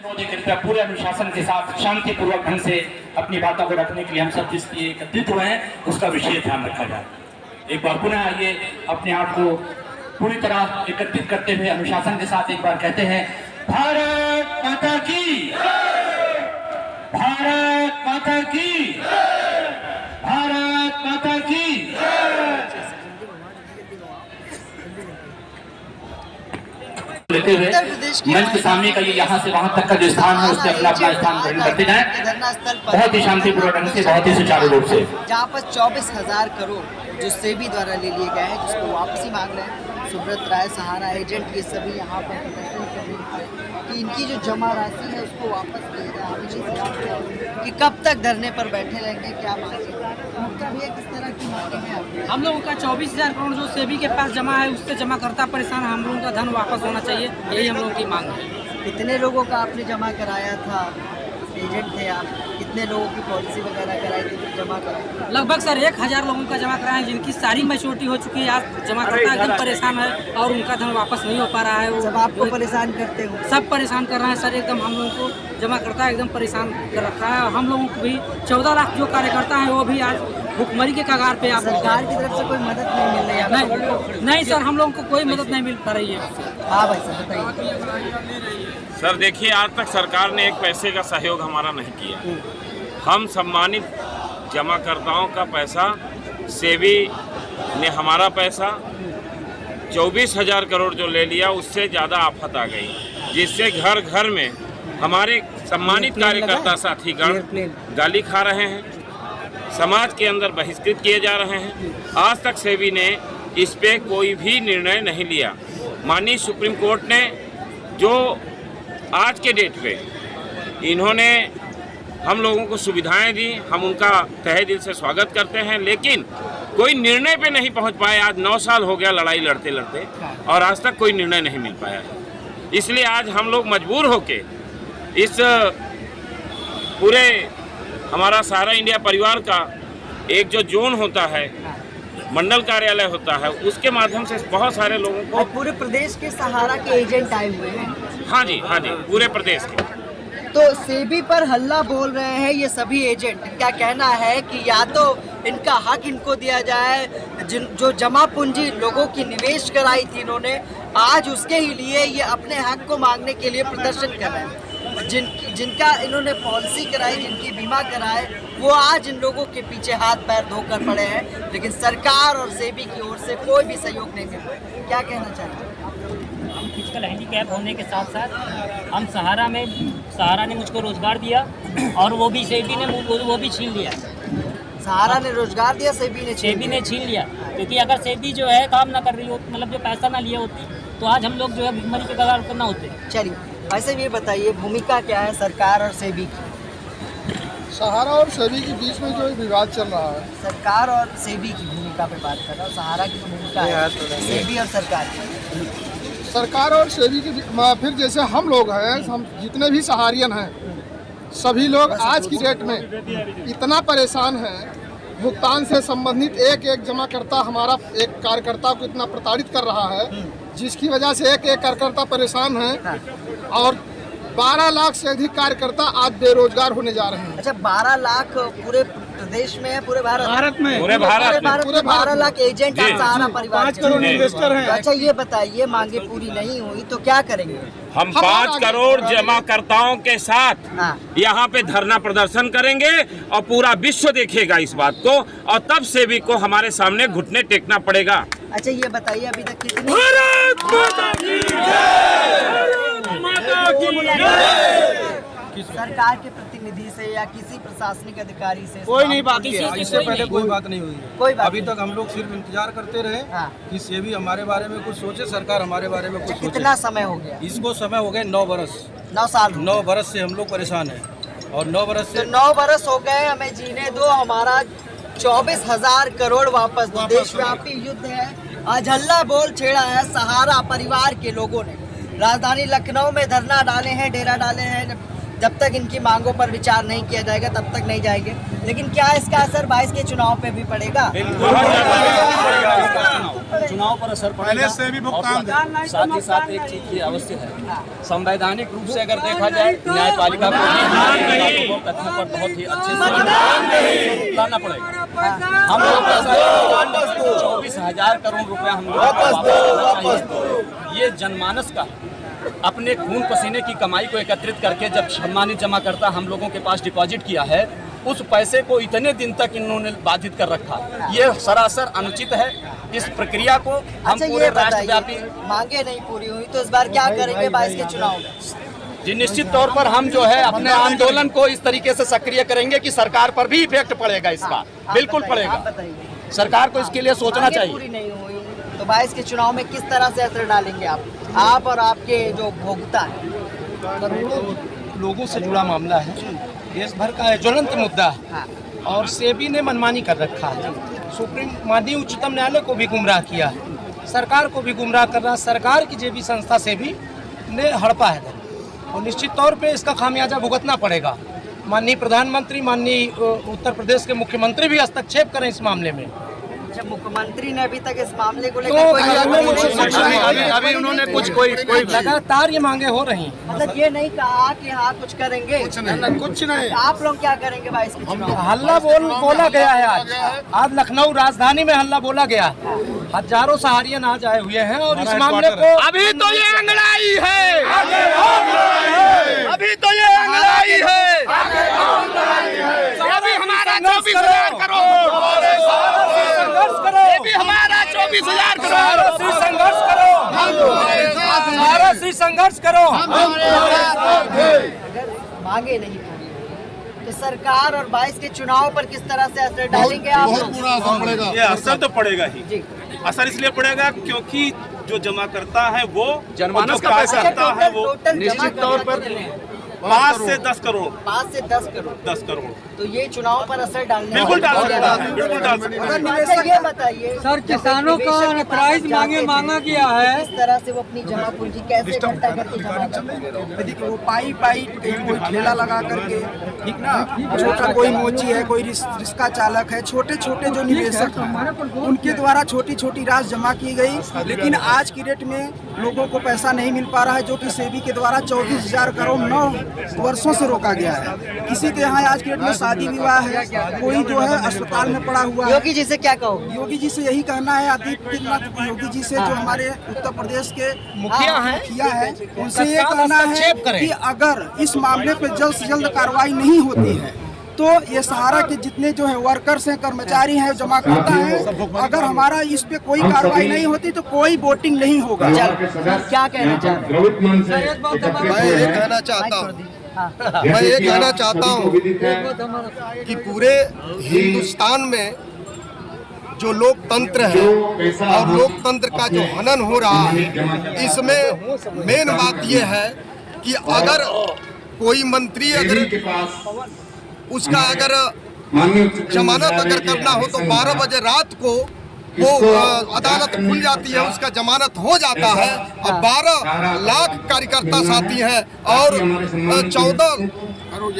मोदी कृपया पूरे अनुशासन के साथ शांतिपूर्वक ढंग से अपनी बातों को रखने के लिए हम सब जिस लिए एकत्रित हुए हैं उसका विशेष ध्यान रखा जाए। एक बार पुनः आइए अपने आप को पूरी तरह एकत्रित करते हुए अनुशासन के साथ एक बार कहते हैं भारत माता की, भारत माता की, भारत माता की। लेते हुए मंच के सामने का ये यहाँ से वहाँ तक का जो स्थान है उससे अपना अपना स्थान ग्रहण करते जाएं बहुत ही शांतिपूर्वक ढंग से, बहुत ही सुचारू रूप से। जहाँ पर 24,000 करोड़ जो सेबी द्वारा ले लिए गए हैं जिसको वापसी मांग रहे हैं सुब्रत राय, सहारा एजेंट, ये सभी यहाँ पर प्रदर्शन कर रहे हैं कि इनकी जो जमा राशि है उसको वापस ले रहा है कि कब तक धरने पर बैठे रहेंगे, क्या मांगे किस तरह की मांगे हैं। हम लोगों का 24,000 करोड़ जो सेबी के पास जमा है उससे जमा करता परेशान, हम लोगों का धन वापस होना चाहिए, यही हम लोगों की मांग है। कितने लोगों का आपने जमा कराया था, एजेंट थे आप, कितने लोगों की पॉलिसी वगैरह कराई थी, जमा कराई? लगभग सर 1,000 लोगों का जमा कराए हैं जिनकी सारी मैच्योरिटी हो चुकी है, आज जमा करता एकदम परेशान है और उनका धन वापस नहीं हो पा रहा है। सब आपको परेशान करते हो? सब परेशान कर रहे हैं सर, एकदम हम लोगों को जमा करता एकदम परेशान कर रखा है। हम लोगों को भी 14 लाख जो कार्यकर्ता है वो भी आज भुखमरी के कगार पे। आप सरकार की तरफ से कोई मदद नहीं मिल रही है? नहीं सर, हम लोगों को कोई मदद नहीं मिल पा रही है। हाँ भाई सर बताइए। सर देखिए, आज तक सरकार ने एक पैसे का सहयोग हमारा नहीं किया। हम सम्मानित जमाकर्ताओं का पैसा, सेबी ने हमारा पैसा 24,000 करोड़ जो ले लिया उससे ज़्यादा आफत आ गई, जिससे घर घर में हमारे सम्मानित कार्यकर्ता साथीगण गाली खा रहे हैं, समाज के अंदर बहिष्कृत किए जा रहे हैं। आज तक सेबी ने इस पे कोई भी निर्णय नहीं लिया। माननीय सुप्रीम कोर्ट ने जो आज के डेट पे इन्होंने हम लोगों को सुविधाएं दी, हम उनका तहे दिल से स्वागत करते हैं, लेकिन कोई निर्णय पे नहीं पहुंच पाए। आज 9 साल हो गया लड़ाई लड़ते लड़ते और आज तक कोई निर्णय नहीं मिल पाया है। इसलिए आज हम लोग मजबूर होके इस पूरे हमारा सहारा इंडिया परिवार का एक जो जोन होता है, मंडल कार्यालय होता है, उसके माध्यम से बहुत सारे लोगों को पूरे प्रदेश के सहारा के एजेंट आए हुए हैं। हाँ जी, पूरे प्रदेश के। तो सेबी पर हल्ला बोल रहे हैं ये सभी एजेंट। क्या कहना है कि या तो इनका हक इनको दिया जाए, जो जमा पूंजी लोगों की निवेश कराई थी इन्होंने, आज उसके ही लिए ये अपने हक को मांगने के लिए प्रदर्शन कर रहे हैं। जिनका इन्होंने पॉलिसी कराई, जिनकी बीमा कराए, वो आज इन लोगों के पीछे हाथ पैर धोकर पड़े हैं, लेकिन सरकार और सेबी की ओर से कोई भी सहयोग नहीं मिल रहा। क्या कहना चाहते हैं? हम फिजिकल हैंडीकैप होने के साथ साथ हम सहारा ने मुझको रोजगार दिया और वो भी सेबी ने वो भी छीन लिया। सहारा ने रोजगार दिया, सेबी ने छीन लिया, क्योंकि अगर सेबी जो है काम ना कर रही हो, मतलब जो पैसा ना लिया होती, तो आज हम लोग जो है भुखमरी के कगार पर ना होते। चलिए, वैसे ये बताइए भूमिका क्या है सरकार और सेबी की? सहारा और सेबी के बीच में जो विवाद चल रहा है, सरकार और सेबी की भूमिका पे बात कर रहा हूँ। सहारा की भूमिका है, सेबी और सरकार की। सरकार और सेबी की फिर जैसे हम लोग हैं, हम जितने भी सहारियन हैं, सभी लोग आज की डेट में इतना परेशान हैं, भुगतान से संबंधित एक एक जमाकर्ता हमारा एक कार्यकर्ता को इतना प्रताड़ित कर रहा है, जिसकी वजह से एक एक कार्यकर्ता परेशान है और 12 लाख से अधिक कार्यकर्ता आज बेरोजगार होने जा रहे हैं। अच्छा, 12 लाख पूरे प्रदेश में है? पूरे भारत में? पूरे भारत में 12 लाख एजेंट सहारा परिवार 5 करोड़ इन्वेस्टर हैं। अच्छा ये बताइए, मांगे पूरी नहीं हुई तो क्या करेंगे? हम 5 करोड़ जमाकर्ताओं के साथ यहाँ पे धरना प्रदर्शन करेंगे और पूरा विश्व देखेगा इस बात को, और तब सेबी को हमारे सामने घुटने टेकना पड़ेगा। अच्छा ये बताइए, अभी तक कितनी सरकार के प्रतिनिधि से या किसी प्रशासनिक अधिकारी से कोई नहीं बात की है? इससे पहले कोई बात नहीं हुई है। कोई बात अभी तक हम लोग सिर्फ इंतजार करते रहे कि सेबी हमारे बारे में कुछ सोचे, सरकार हमारे बारे में कुछ सोचे। कितना समय हो गया? इसको समय हो गए 9 बरस। 9 साल? 9 बरस से हम लोग परेशान हैं और 9 बरस से 9 बरस हो गए, हमें जीने दो, हमारा 24,000 करोड़ वापस दो। देशव्यापी युद्ध है, आज हल्ला बोल छेड़ा है सहारा परिवार के लोगों ने। राजधानी लखनऊ में धरना डाले हैं, डेरा डाले हैं, जब तक इनकी मांगों पर विचार नहीं किया जाएगा तब तक नहीं जाएंगे। लेकिन क्या इसका असर 22 के चुनाव पे भी पड़ेगा? चुनाव पर असर पहले से भी भुगतान, साथ ही साथ एक चीज की अवश्य है, संवैधानिक रूप से अगर देखा जाए न्यायपालिका को तथ्यों पर बहुत ही अच्छे से लाना पड़ेगा। हम लोग 24,000 करोड़ रुपया हम लोग ये जनमानस का अपने खून पसीने की कमाई को एकत्रित करके जब सम्मानित जमाकर्ता हम लोगों के पास डिपॉजिट किया है, उस पैसे को इतने दिन तक इन्होंने बाधित कर रखा। ये सरासर अनुचित है। इस प्रक्रिया को हम पूरे राष्ट्रव्यापी मांगे नहीं पूरी हुई तो इस बार क्या करेंगे 22 के चुनाव में? जी निश्चित तौर पर हम जो है अपने आंदोलन को इस तरीके से सक्रिय करेंगे कि सरकार पर भी इफेक्ट पड़ेगा इसका। बिल्कुल पड़ेगा। सरकार को इसके लिए सोचना चाहिए। पूरी नहीं हुई तो 22 के चुनाव में किस तरह से असर डालेंगे आप और आपके जो भोक्ता है? लोगों से जुड़ा मामला है, देश भर का ज्वलंत मुद्दा है और सेबी ने मनमानी कर रखा है। माननीय उच्चतम न्यायालय को भी गुमराह किया है, सरकार को भी गुमराह कर रहा है। सरकार की जेबी संस्था सेबी ने हड़पा है और निश्चित तौर पे इसका खामियाजा भुगतना पड़ेगा। माननीय प्रधानमंत्री, माननीय उत्तर प्रदेश के मुख्यमंत्री भी हस्तक्षेप करें इस मामले में। जब मुख्यमंत्री ने अभी तक इस मामले को लेकर अभी उन्होंने कोई लगातार ये मांगे हो रही हैं। मतलब ये नहीं कहा कि हाँ कुछ करेंगे, कुछ नहीं। आप लोग क्या करेंगे 22 के चुनाव? हल्ला बोला गया है। आज लखनऊ राजधानी में हल्ला बोला गया। हजारों सहारियन आज आए हुए हैं और इस मामले को अभी तो ये अंगड़ाई है, अभी तो ये अंगड़ाई है। अभी हमारा 24,000 करोड़, अभी हमारा 24,000 करोड़। संघर्ष करो, भारत से संघर्ष करो। अगर मांगे नहीं पूरी तो सरकार और 22 के चुनाव पर किस तरह से असर डालेंगे आप? ये असर तो पड़ेगा ही। जी। असर इसलिए पड़ेगा क्योंकि जो जमा करता है वो जनमानस का पैसा करता है वो निश्चित तौर पर 5 से 10 करोड़, 5 से 10 करोड़ 10 करोड़ तो ये चुनाव पर असर डालने बिल्कुल डाल सकता है, बिल्कुल डाल सकता है। अच्छा ये बताइए सर, किसानों का अनथराइज मांगा गया है। किस तरह से वो अपनी जमा पूंजी कैसे इकट्ठा करके जमा करते हैं? वो पाई कोई ठेला लगा करके, ठीक ना, छोटा कोई मोची है, कोई रिक्शा चालक है, छोटे छोटे जो निवेशक हैं उनके द्वारा छोटी छोटी राशि जमा की गई। लेकिन आज की डेट में लोगों को पैसा नहीं मिल पा रहा है, जो कि सेबी के द्वारा 24,000 करोड़ 9 वर्षों से रोका गया है। किसी के यहाँ आज की डेट में शादी विवाह है, कोई जो है अस्पताल में पड़ा हुआ है। योगी जी से क्या कहो? योगी जी से यही कहना है, आदित्यनाथ योगी जी से, जो हमारे उत्तर प्रदेश के मुखिया है, उनसे ये कहना है कि अगर इस मामले पे जल्द से जल्द कार्रवाई नहीं होती है तो ये सहारा के जितने जो है वर्कर्स हैं, कर्मचारी हैं, जमा करता है, अगर हमारा इस पे कोई कार्रवाई नहीं होती तो कोई वोटिंग नहीं होगा। क्या कहना चाहते हैं? मैं ये कहना चाहता हूँ कि पूरे हिंदुस्तान में जो लोकतंत्र है और लोकतंत्र का जो हनन हो रहा है, इसमें मेन बात ये है कि अगर कोई मंत्री उसका अगर जमानत अगर करना हो तो 12 बजे रात को वो अदालत खुल जाती है, उसका जमानत हो जाता है। अब 12 लाख कार्यकर्ता साथी हैं और 14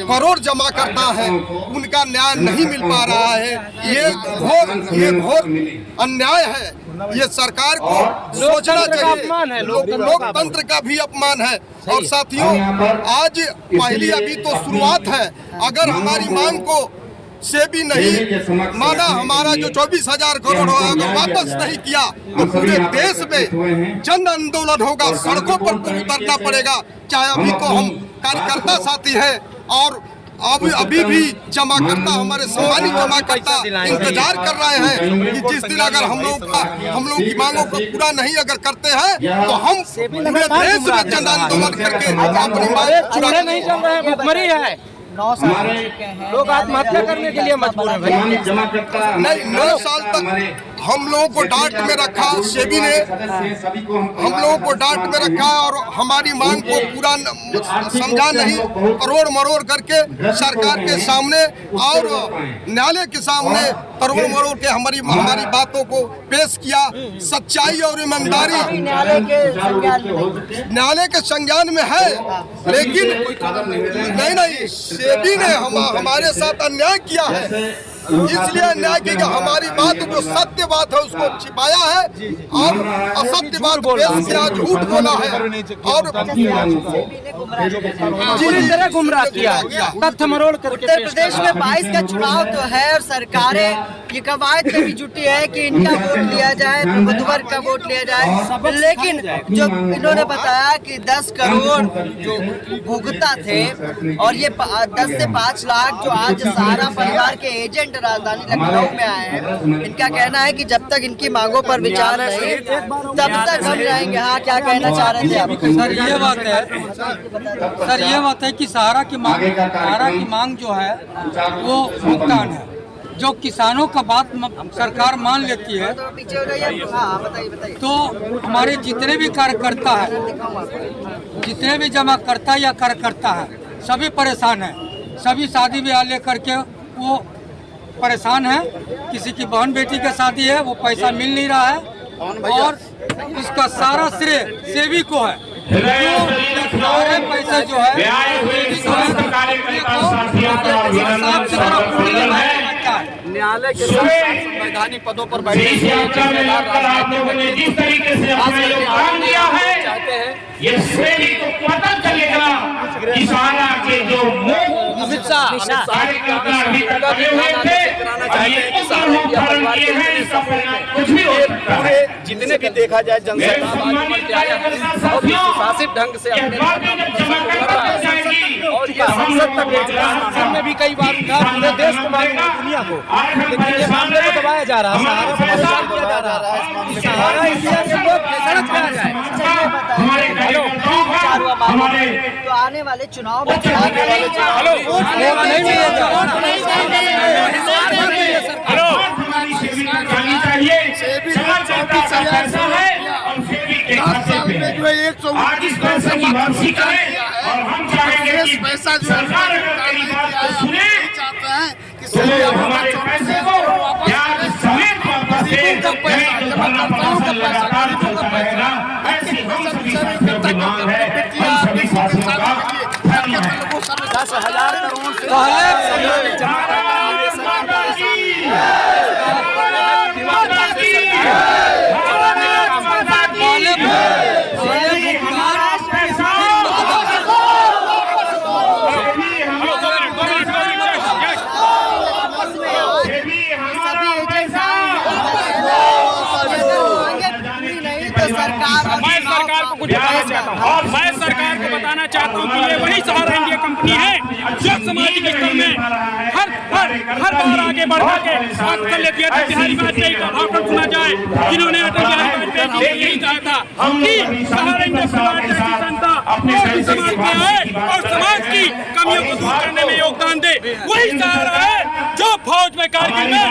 करोड़ जमा करता है, उनका न्याय नहीं मिल पा रहा है। ये घोर अन्याय है। ये सरकार को सोचना चाहिए। लोकतंत्र का भी अपमान है। और साथियों, आज पहली अभी तो शुरुआत है। अगर हमारी मांग को सेबी नहीं माना, हमारा जो 24,000 करोड़ अगर वापस नहीं किया तो पूरे देश में जन आंदोलन होगा, सड़कों पर उतरना पड़ेगा। चाहे अभी तो हम कार्यकर्ता साथी हैं और अभी भी जमा करता, हमारे सम्मानित जमा करता इंतजार कर रहे हैं कि जिस दिन अगर हम लोग की मांगों को पूरा नहीं अगर करते हैं तो हम पूरे देश में जन आंदोलन करके अपनी मांग पूरा नहीं चल रहे हैं। भुखमरी है, 9 साल हो चुके हैं, लोग आत्महत्या करने के लिए मजबूर हैं। नहीं, 9 साल तक हम लोगों को डांट में रखा, सेबी ने हम लोगों को डांट में रखा और हमारी मांग को पूरा समझा नहीं, करोड़ मरोड़ करके सरकार के सामने और न्यायालय के सामने करोड़ मरोड़ के हमारी बातों को पेश किया। सच्चाई और ईमानदारी न्यायालय के संज्ञान में है, लेकिन नहीं सेबी ने हमारे साथ अन्याय किया है, इसलिए अन्याय किया। हमारी बात जो सत्य बात है उसको छिपाया है और असत्य बात पेश किया, झूठ बोला है और पूरी तरह गुमराह किया, तथ्य मरोड़ कर। उत्तर प्रदेश में 22 का चुनाव तो है और सरकारें ये कवायद में भी जुटी है कि इनका वोट लिया जाए, प्रबुद्ध वर्ग का वोट लिया जाए, लेकिन जो इन्होंने बताया कि 10 करोड़ जो भुगता थे और ये 10 से 5 लाख जो आज सहारा परिवार के एजेंट राजधानी लखनऊ में आए हैं, इनका कहना है कि जब तक इनकी मांगों पर विचार नहीं तब तक हम रहेंगे। हाँ, क्या कहना चाह रहे थे आप? सर ये बात है कि सहारा की मांग जो है वो भुगतान है। जो किसानों का बात सरकार मान लेती है तो हमारे जितने भी कार्यकर्ता है, जितने भी जमाकर्ता या कार्यकर्ता है, सभी परेशान है। सभी शादी ब्याह लेकर के वो परेशान है। किसी की बहन बेटी का शादी है, वो पैसा मिल नहीं रहा है और इसका सारा श्रेय सेबी को है। सारे पैसे जो है न्यायालय के संवैधानिक पदों पर बैठे जिस तरीके से अपना योगदान दिया है, चाहते हैं ये सेबी को पता चलेगा कि सहारा के जो कार्यकर्ता अभी तक लगे हुए थे कुछ भी पूरे जितने भी देखा जाए जनसंख्या बहुत ही सुशासित ढंग से और ये संसद तक में भी कई बार उठा, पूरे देश को दुनिया को, लेकिन ये मामले को दबाया जा रहा है, सहारा इंडिया के लोग सड़क पे आ जाए। तो आने वाले चुनाव में जो 129 पैसा की वापसी करें और हम चाहेंगे कि पैसा जो सरकार चाहते हैं कि हमारे पैसे को ब्याज समेत वापस दें, जमाकर्ताओं का पैसा, गरीबों का पैसा, ऐसी हम सभी की मांग है। हम सभी शासकों का 10,000 करोड़ से और मैं सरकार को बताना चाहता हूँ कि ये वही सहारा इंडिया कंपनी है जो सामाजिक स्तर में हर बार आगे बढ़ा के अटल बिहारी वाजपेयी का भाषण सुना जाए, जिन्होंने अटल बिहारी वाजपेयी को यही कहा था कि सहारा इंडिया परिवार जैसी संस्था समाज में आए और समाज की कमियों को दूर करने में योगदान दे। वही सहारा है जो फौज में कारगिल में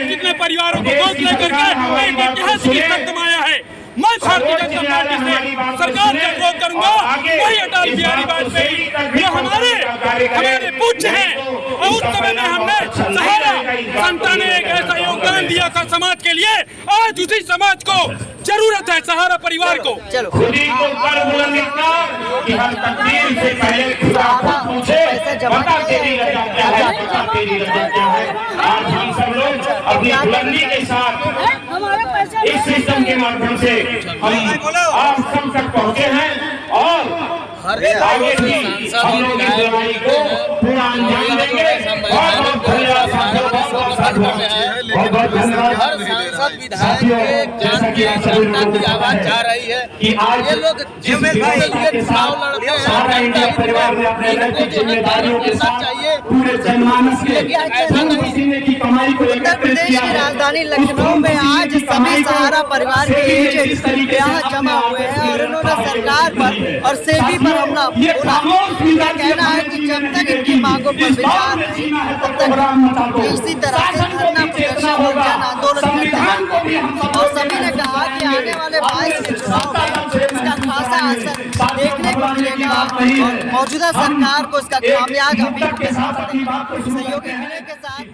कितने परिवारों को गोद लेकर के एक ऐतिहासिक कदम आया है। मैं भारतीय जनता पार्टी से सरकार का विरोध करूंगा। वही अटल बिहारी वाजपेयी जो हमारे पूज्य हैं और उस समय में हमने सहारा संस्था ने एक ऐसा योगदान दिया था समाज के लिए, आज उसी समाज को जरूरत है सहारा परिवार को। चलो आज हम सब लोग अपनी बुलंदी के साथ इस सिस्टम के माध्यम से हम आप सब तक पहुँचे हैं और आगे भी हम लोग इस लड़ाई को पूरा अंजाम देंगे। बहुत धन्यवाद हर सांसद विधायक जैसा कि जनता की आवाज जा रही है कि ये लोग चुनाव लड़ते हैं, परिवार में अपने जिम्मेदारियों के साथ चाहिए पूरे जनमानस के ऐसा उत्तर प्रदेश की राजधानी लखनऊ में आज सभी सहारा परिवार के एजेंट यहाँ जमा हुए हैं और उन्होंने सरकार पर और सेबी पर हमला बोला। उनका कहना है कि जब तक इनकी मांगों पर विचार नहीं तब तक इसी तरह से धरना प्रदर्शन और जन आंदोलन करते हैं। और सभी ने कहा कि आने वाले 22 के चुनाव में इसका खासा असर देखने को मिलेगा और मौजूदा सरकार को इसका खामियाजा भी सहयोगी के साथ